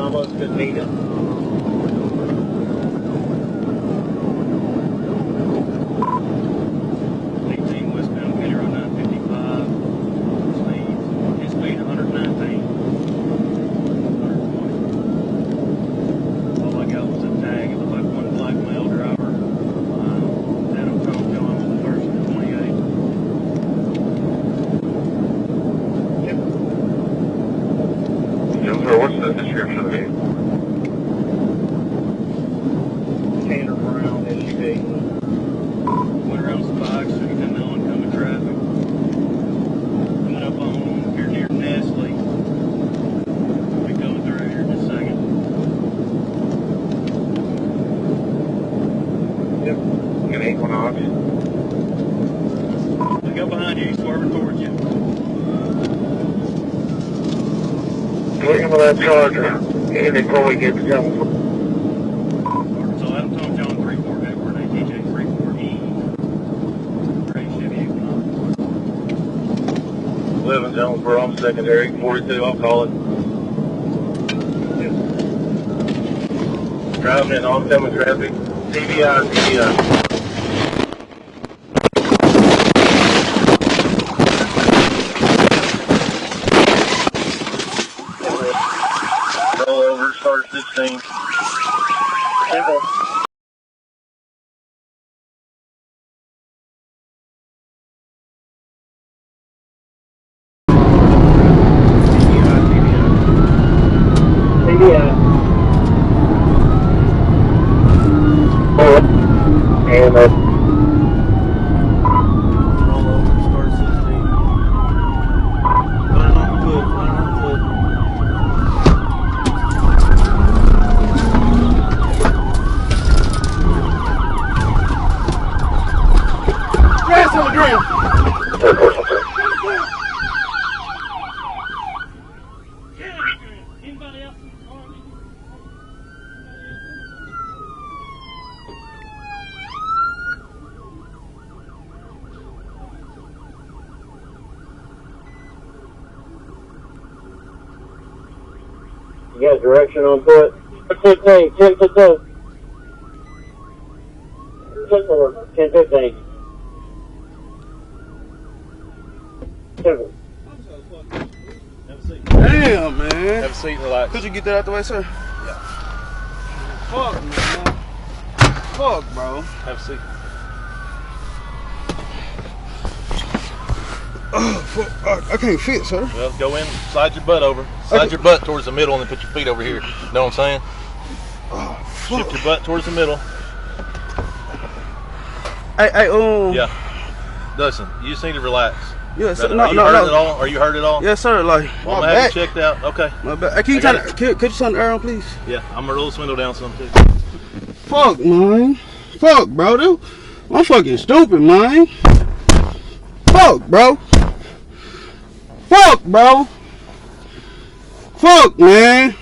almost couldn't meet it. 18 westbound County Road 955. His speed 119. 120. All I got was a tag. It looked like one black male driver. Adam Tom John was the first in 28. Jonesboro, what's the description of the vehicle? Tanner Brown SUV. Went around some bikes, so you didn't know oncoming traffic. Coming up on here near Nestle. We'll be going through here in just a second. Yep. An Equinox. Look up behind you, he's swerving towards you. Looking for that Charger. And before we get to Jonesboro. Arkansas Adam Tom John 34 Edward ATJ 34E. Gray Chevy Equinox. 11 Jonesboro, I'm secondary. 42, I'll call it. Driving in oncoming traffic. TBI, TBI. Roll over, start 16. Simple. TBI. And Roll over, start 16. Running on foot, running on foot. Grass on the ground. Anybody else? You got direction on foot? 10-15, 10-15. 10-15. Have a seat. Damn, man. Have a seat and relax. Could you get that out the way, sir? Yeah. Fuck, man. Fuck, bro. Have a seat. Fuck, I can't fit, sir. Well, go in, slide your butt over. Slide your butt towards the middle and then put your feet over here. Know what I'm saying? Shift your butt towards the middle. Hey, Yeah. Listen, you just need to relax. Yeah, sir. Are you hurt at all? Are you hurt at all? Yes, sir. Like, Well, I'm my gonna have back. you checked out. Okay. My back. Hey, can you I got turn? Could you turn the air on, please? Yeah, I'm gonna roll this window down some too. Fuck, man. Fuck, bro, dude. I'm fucking stupid, man. Fuck, bro. Fuck, bro. Fuck, man.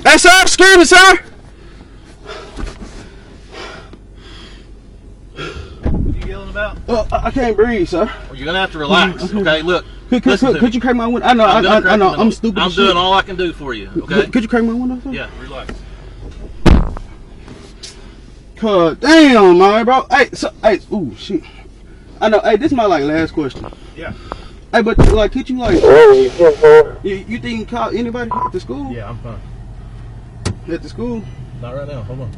Hey, sir, excuse me, sir. What are you yelling about? I can't breathe, sir. Well, you're gonna have to relax. Okay, look. Could you crack my window? I know, I know, I'm stupid. I'm as doing shit. all I can do for you. Okay. Could you crack my window, sir? Yeah, relax. God damn, man, bro. Hey, so, hey, ooh, shit. I know. Hey, this is my like last question. Yeah. Hey, but like, could you like, you you think you can call anybody at the school? Yeah, I'm fine. At the school? Not right now. Hold on.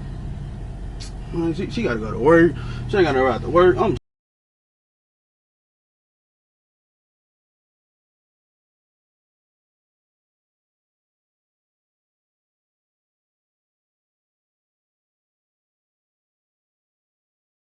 Man, she gotta go to work. She ain't got no right to work. I'm